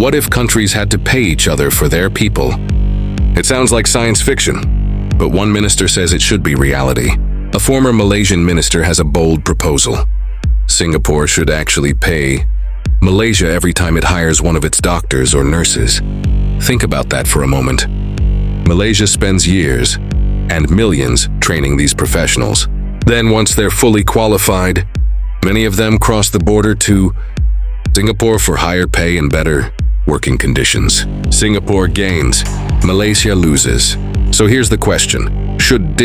What if countries had to pay each other for their people? It sounds like science fiction, but one minister says it should be reality. A former Malaysian minister has a bold proposal. Singapore should actually pay Malaysia every time it hires one of its doctors or nurses. Think about that for a moment. Malaysia spends years and millions training these professionals. Then once they're fully qualified, many of them cross the border to Singapore for higher pay and better working conditions. Singapore gains, Malaysia loses. So here's the question. Should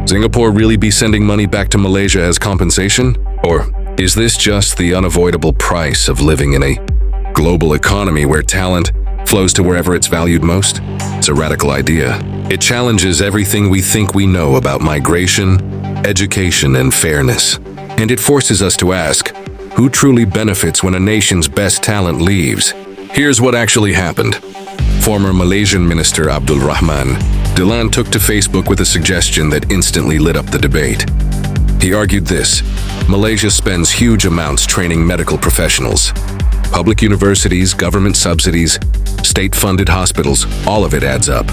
Singapore really be sending money back to Malaysia as compensation? Or is this just the unavoidable price of living in a global economy where talent flows to wherever it's valued most? It's a radical idea. It challenges everything we think we know about migration, education, and fairness. And it forces us to ask, who truly benefits when a nation's best talent leaves? Here's what actually happened. Former Malaysian Minister Abdul Rahman Dahlan took to Facebook with a suggestion that instantly lit up the debate. He argued this: Malaysia spends huge amounts training medical professionals. Public universities, government subsidies, state-funded hospitals, all of it adds up.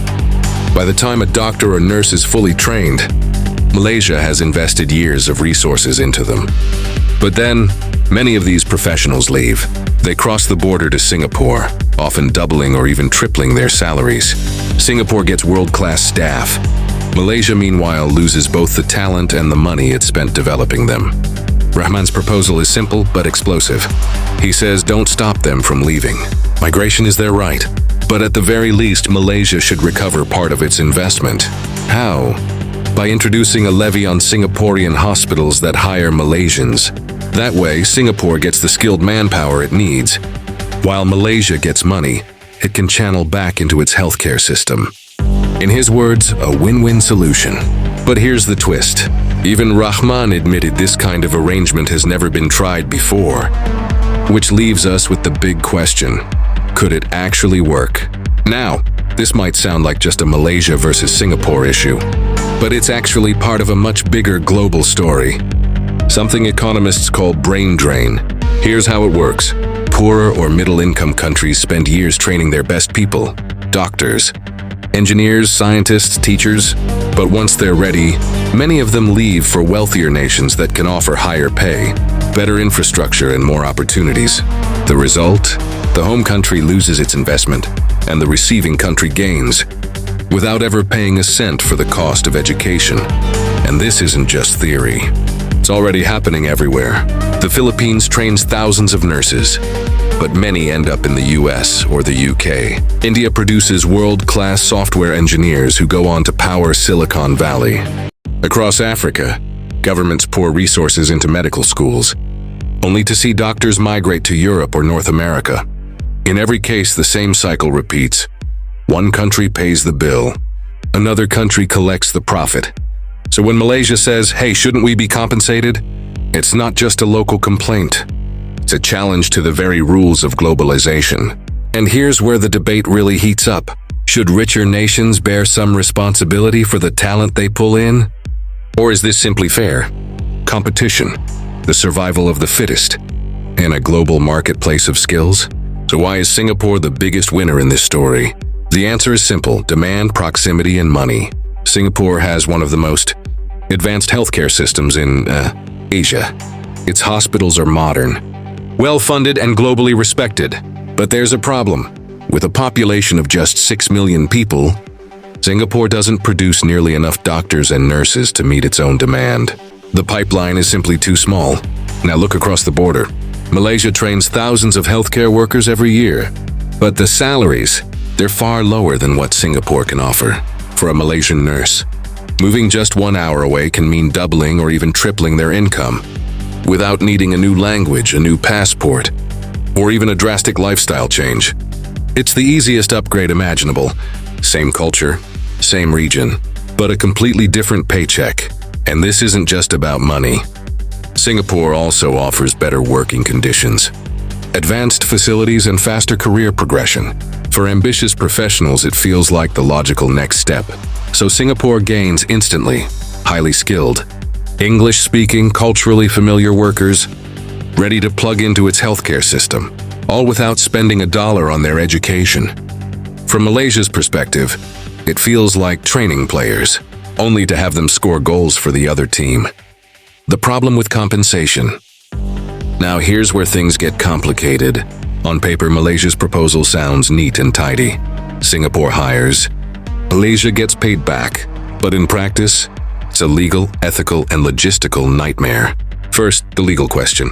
By the time a doctor or nurse is fully trained, Malaysia has invested years of resources into them. But then, many of these professionals leave. They cross the border to Singapore, often doubling or even tripling their salaries. Singapore gets world-class staff. Malaysia, meanwhile, loses both the talent and the money it spent developing them. Rahman's proposal is simple but explosive. He says don't stop them from leaving. Migration is their right. But at the very least, Malaysia should recover part of its investment. How? By introducing a levy on Singaporean hospitals that hire Malaysians. That way, Singapore gets the skilled manpower it needs. While Malaysia gets money, it can channel back into its healthcare system. In his words, a win-win solution. But here's the twist. Even Rahman admitted this kind of arrangement has never been tried before. Which leaves us with the big question. Could it actually work? Now, this might sound like just a Malaysia versus Singapore issue, but it's actually part of a much bigger global story. Something economists call brain drain. Here's how it works. Poorer or middle-income countries spend years training their best people, doctors, engineers, scientists, teachers, but once they're ready, many of them leave for wealthier nations that can offer higher pay, better infrastructure, and more opportunities. The result? The home country loses its investment, and the receiving country gains, without ever paying a cent for the cost of education. And this isn't just theory. It's already happening everywhere. The Philippines trains thousands of nurses, but many end up in the US or the UK. India produces world-class software engineers who go on to power Silicon Valley. Across Africa, governments pour resources into medical schools, only to see doctors migrate to Europe or North America. In every case, the same cycle repeats. One country pays the bill, another country collects the profit. So when Malaysia says, hey, shouldn't we be compensated? It's not just a local complaint. It's a challenge to the very rules of globalization. And here's where the debate really heats up. Should richer nations bear some responsibility for the talent they pull in? Or is this simply fair? Competition, the survival of the fittest, in a global marketplace of skills? So why is Singapore the biggest winner in this story? The answer is simple: demand, proximity, and money. Singapore has one of the most advanced healthcare systems in Asia. Its hospitals are modern, well-funded, and globally respected. But there's a problem. With a population of just 6 million people, Singapore doesn't produce nearly enough doctors and nurses to meet its own demand. The pipeline is simply too small. Now look across the border. Malaysia trains thousands of healthcare workers every year, but the salaries, they're far lower than what Singapore can offer. For a Malaysian nurse, moving just 1 hour away can mean doubling or even tripling their income, without needing a new language, a new passport, or even a drastic lifestyle change. It's the easiest upgrade imaginable. Same culture, same region, but a completely different paycheck. And this isn't just about money. Singapore also offers better working conditions, advanced facilities, and faster career progression. For ambitious professionals, it feels like the logical next step. So Singapore gains instantly: highly skilled, English-speaking, culturally familiar workers, ready to plug into its healthcare system. all without spending a dollar on their education. From Malaysia's perspective, it feels like training players, only to have them score goals for the other team. The problem with compensation. Now here's where things get complicated. On paper, Malaysia's proposal sounds neat and tidy. Singapore hires, Malaysia gets paid back. But in practice, it's a legal, ethical, and logistical nightmare. First, the legal question.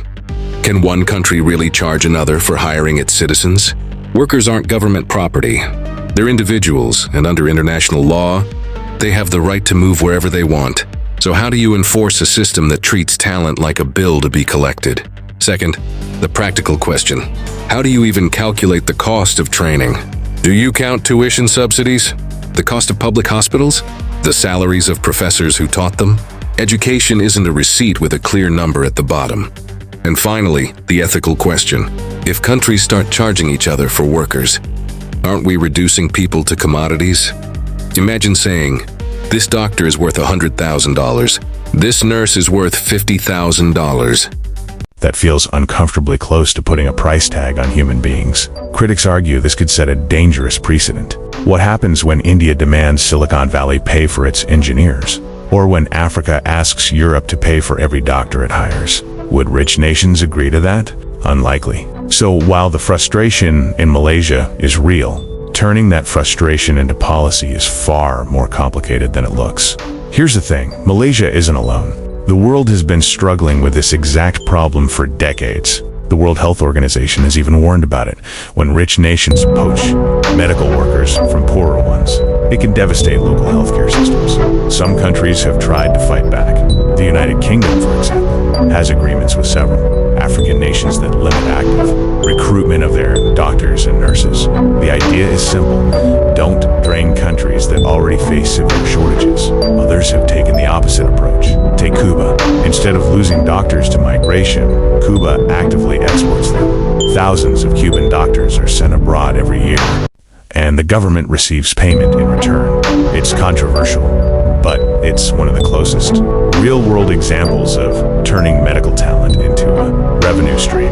Can one country really charge another for hiring its citizens? Workers aren't government property. They're individuals, and under international law, they have the right to move wherever they want. So how do you enforce a system that treats talent like a bill to be collected? Second, the practical question. How do you even calculate the cost of training? Do you count tuition subsidies? The cost of public hospitals? The salaries of professors who taught them? Education isn't a receipt with a clear number at the bottom. And finally, the ethical question. If countries start charging each other for workers, aren't we reducing people to commodities? Imagine saying, this doctor is worth $100,000. This nurse is worth $50,000. That feels uncomfortably close to putting a price tag on human beings. Critics argue this could set a dangerous precedent. What happens when India demands Silicon Valley pay for its engineers? Or when Africa asks Europe to pay for every doctor it hires? Would rich nations agree to that? Unlikely. So while the frustration in Malaysia is real, turning that frustration into policy is far more complicated than it looks. Here's the thing, Malaysia isn't alone. The world has been struggling with this exact problem for decades. The World Health Organization has even warned about it. When rich nations poach medical workers from poorer ones, it can devastate local healthcare systems. Some countries have tried to fight back. The United Kingdom, for example, has agreements with several African nations that limit active recruitment of their doctors and nurses. The idea is simple. Don't drain countries that already face severe shortages. Others have taken the opposite approach. Take Cuba. Instead of losing doctors to migration, Cuba actively exports them. Thousands of Cuban doctors are sent abroad every year, and the government receives payment in return. It's controversial, but it's one of the closest real-world examples of turning medical talent into a revenue stream.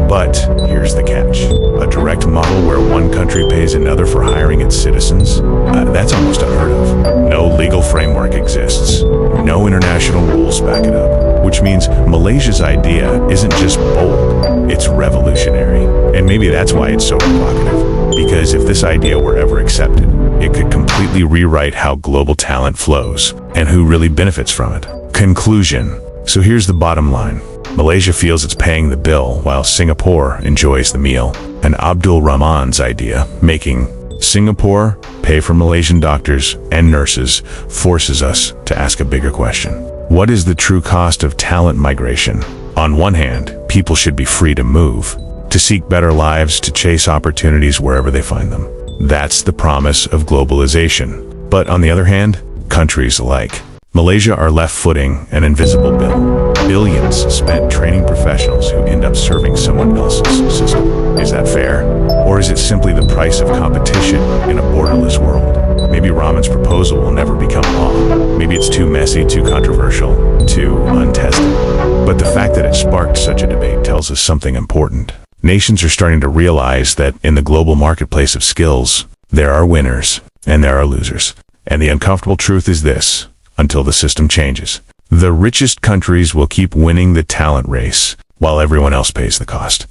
But here's the catch. A direct model where one country pays another for hiring its citizens? That's almost unheard of. No legal framework exists. No international rules back it up. Which means Malaysia's idea isn't just bold, it's revolutionary. And maybe that's why it's so provocative. Because if this idea were ever accepted, it could completely rewrite how global talent flows and who really benefits from it. Conclusion. So here's the bottom line. Malaysia feels it's paying the bill while Singapore enjoys the meal. And Abdul Rahman's idea, making Singapore pay for Malaysian doctors and nurses, forces us to ask a bigger question. What is the true cost of talent migration? On one hand, people should be free to move, to seek better lives, to chase opportunities wherever they find them. That's the promise of globalization. But on the other hand, countries like Malaysia are left-footing an invisible bill. Billions spent training professionals who end up serving someone else's system. Is that fair? Or is it simply the price of competition in a borderless world? Maybe Rahman's proposal will never become law. Maybe it's too messy, too controversial, too untested. But the fact that it sparked such a debate tells us something important. Nations are starting to realize that in the global marketplace of skills, there are winners and there are losers. And the uncomfortable truth is this: until the system changes, the richest countries will keep winning the talent race while everyone else pays the cost.